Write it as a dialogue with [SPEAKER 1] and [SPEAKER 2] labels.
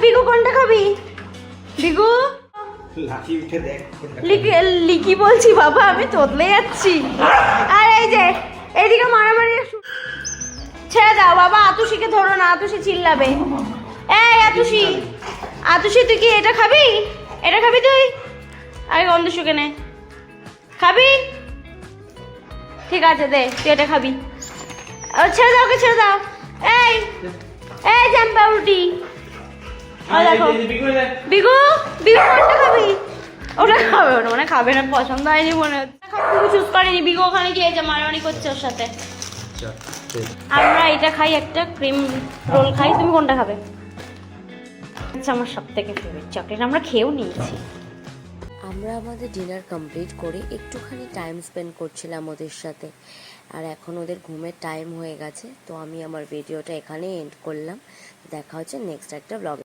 [SPEAKER 1] বিগু কোনটা খাবি? বিগু লিকি বলছি বাবা, আমি তোতলে যাচ্ছি। আর এই যে এইদিকে মারামারি ছেড়ে দাও বাবা, আতুষিকে ধরো না, আতুষি চিল্লাবে। এই আতুষি, আতুষি তুই কি এটা খাবি? এটা খাবি তুই? আরে গন্ধ শুকে নে, খাবি? ঠিক আছে দে, তুই এটা খাবি। ছেড়ে দাও, ওকে ছেড়ে দাও। এই এই জাম্পা উল্টি, দেখো বিগু, বিগু কোনটা খাবি? ওটা খাবে, ওটা মানে খাবে না, পছন্দ হয়নি মনে হচ্ছে। তুমি চুজ করেনি, বিগু ওখানে গিয়ে যে মারামারি করছে ওর সাথে। আমরা এটা খাই, একটা ক্রিম রোল খাই, তুমি কোনটা খাবে? আচ্ছা, আমার সব থেকে ফেভারিট চকলেট, আমরা খেয়েও নিয়েছি।
[SPEAKER 2] আমরা আমাদের ডিনার কমপ্লিট করে একটুখানি টাইম স্পেন্ড করছিলাম ওদের সাথে। আর এখন ওদের ঘুমের টাইম হয়ে গেছে, তো আমি আমার ভিডিওটা এখানেই এন্ড করলাম। দেখা হচ্ছে নেক্সট একটা ব্লগে।